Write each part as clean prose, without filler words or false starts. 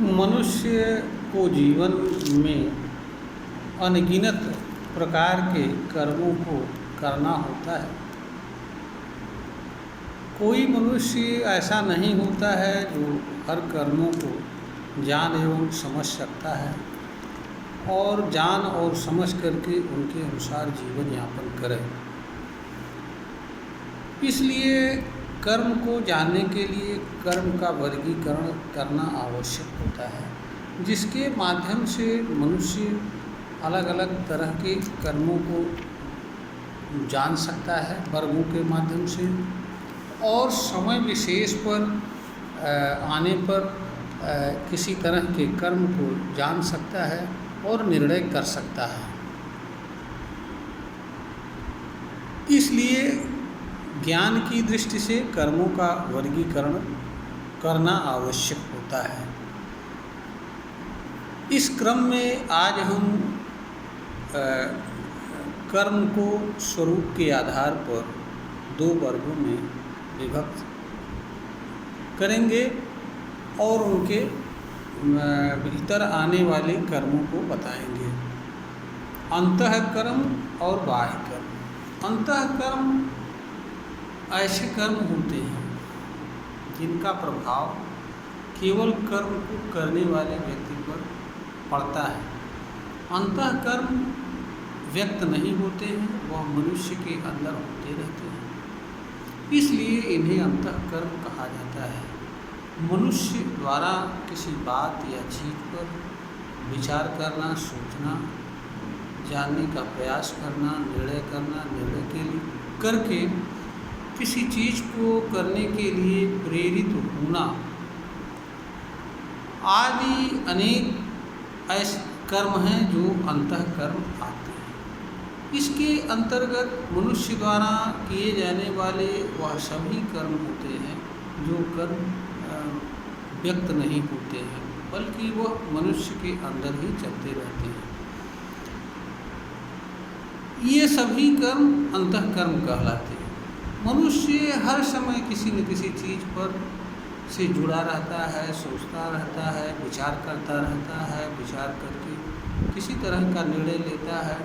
मनुष्य को जीवन में अनगिनत प्रकार के कर्मों को करना होता है। कोई मनुष्य ऐसा नहीं होता है जो हर कर्मों को जान एवं समझ सकता है और जान और समझ करके उनके अनुसार जीवन यापन करे। इसलिए कर्म को जानने के लिए कर्म का वर्गीकरण करना आवश्यक होता है, जिसके माध्यम से मनुष्य अलग अलग तरह के कर्मों को जान सकता है वर्गों के माध्यम से, और समय विशेष पर आने पर किसी तरह के कर्म को जान सकता है और निर्णय कर सकता है। इसलिए ज्ञान की दृष्टि से कर्मों का वर्गीकरण करना आवश्यक होता है। इस क्रम में आज हम कर्म को स्वरूप के आधार पर दो वर्गों में विभक्त करेंगे और उनके भीतर आने वाले कर्मों को बताएंगे। अंतःकर्म और बाह्य कर्म। अंतःकर्म ऐसे कर्म होते हैं जिनका प्रभाव केवल कर्म को करने वाले व्यक्ति पर पड़ता है। अंतःकर्म व्यक्त नहीं होते हैं, वह मनुष्य के अंदर होते रहते हैं, इसलिए इन्हें अंतःकर्म कहा जाता है। मनुष्य द्वारा किसी बात या चीज़ पर विचार करना, सोचना, जानने का प्रयास करना, निर्णय के लिए करके किसी चीज़ को करने के लिए प्रेरित होना आदि अनेक ऐसे कर्म हैं जो अंतःकर्म आते हैं। इसके अंतर्गत मनुष्य द्वारा किए जाने वाले वह सभी कर्म होते हैं जो कर्म व्यक्त नहीं होते हैं, बल्कि वह मनुष्य के अंदर ही चलते रहते हैं। ये सभी कर्म अंतःकर्म कहलाते हैं। मनुष्य हर समय किसी न किसी चीज़ पर से जुड़ा रहता है, सोचता रहता है, विचार करता रहता है, विचार करके किसी तरह का निर्णय लेता है,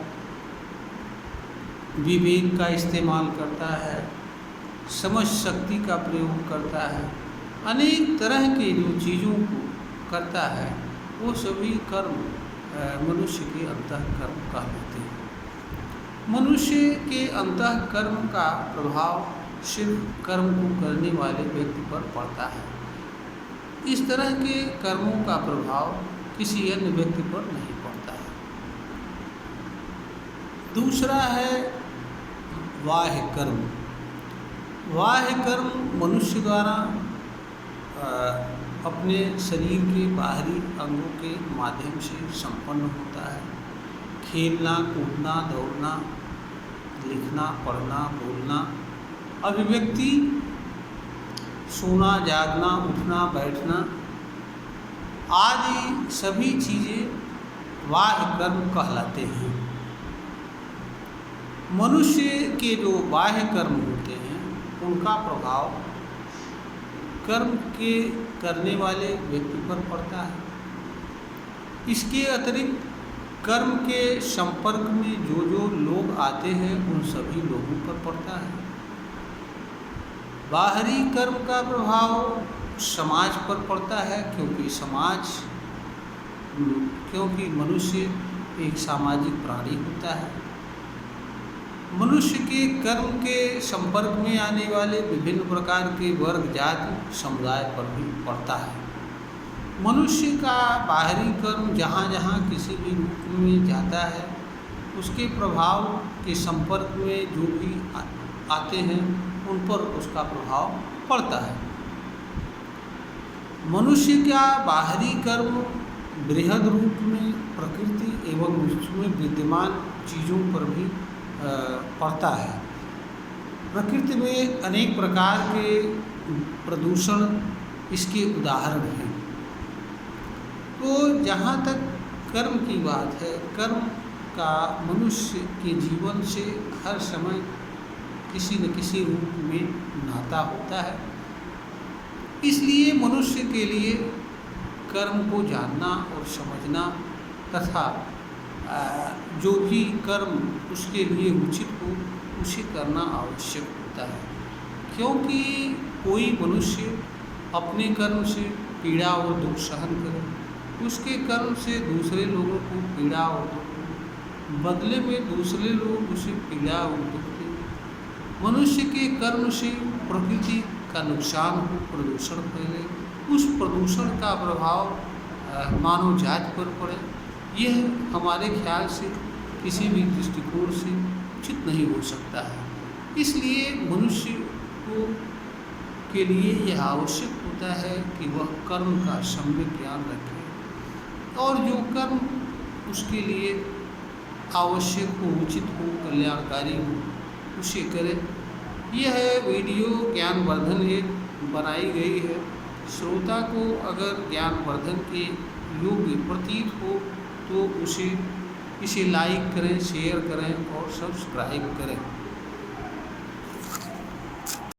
विवेक का इस्तेमाल करता है, समझ शक्ति का प्रयोग करता है, अनेक तरह के जो चीज़ों को करता है वो सभी कर्म मनुष्य के अंतःकर्म कहलाते हैं। मनुष्य के अंतःकर्म का प्रभाव सिर्फ कर्म को करने वाले व्यक्ति पर पड़ता है। इस तरह के कर्मों का प्रभाव किसी अन्य व्यक्ति पर नहीं पड़ता है। दूसरा है बाह्य कर्म। बाह्य कर्म मनुष्य द्वारा अपने शरीर के बाहरी अंगों के माध्यम से संपन्न होता है। खेलना, कूदना, दौड़ना, लिखना, पढ़ना, बोलना, अभिव्यक्ति, सोना, जागना, उठना, बैठना आदि सभी चीज़ें बाह्य कर्म कहलाते हैं। मनुष्य के जो बाह्य कर्म होते हैं उनका प्रभाव कर्म के करने वाले व्यक्ति पर पड़ता है। इसके अतिरिक्त कर्म के संपर्क में जो लोग आते हैं उन सभी लोगों पर पड़ता है। बाहरी कर्म का प्रभाव समाज पर पड़ता है, क्योंकि मनुष्य एक सामाजिक प्राणी होता है। मनुष्य के कर्म के संपर्क में आने वाले विभिन्न प्रकार के वर्ग, जाति, समुदाय पर भी पड़ता है। मनुष्य का बाहरी कर्म जहाँ जहाँ किसी भी रूप में जाता है उसके प्रभाव के संपर्क में जो भी आते हैं उन पर उसका प्रभाव पड़ता है। मनुष्य का बाहरी कर्म बृहद रूप में प्रकृति एवं उसमें विद्यमान चीज़ों पर भी पड़ता है। प्रकृति में अनेक प्रकार के प्रदूषण इसके उदाहरण हैं। तो जहाँ तक कर्म की बात है, कर्म का मनुष्य के जीवन से हर समय किसी न किसी रूप में नाता होता है। इसलिए मनुष्य के लिए कर्म को जानना और समझना तथा जो भी कर्म उसके लिए उचित हो उसे करना आवश्यक होता है, क्योंकि कोई मनुष्य अपने कर्म से पीड़ा और दुख सहन करे, उसके कर्म से दूसरे लोगों को पीड़ा और दुख हो, बदले में दूसरे लोग उसे पीड़ा और दुख दें। मनुष्य के कर्म से प्रकृति का नुकसान हो, प्रदूषण फैले, उस प्रदूषण का प्रभाव मानव जाति पर पड़े, यह हमारे ख्याल से किसी भी दृष्टिकोण से उचित नहीं हो सकता है। इसलिए मनुष्य को के लिए यह आवश्यक होता है कि वह कर्म का सम्यक ज्ञान रखे और जो कर्म उसके लिए आवश्यक हो, उचित हो, कल्याणकारी हो, उसे करे। यह वीडियो ज्ञानवर्धन हेतु बनाई गई है। श्रोता को अगर ज्ञानवर्धन के योग्य प्रतीत हो तो इसे लाइक करें, शेयर करें और सब्सक्राइब करें।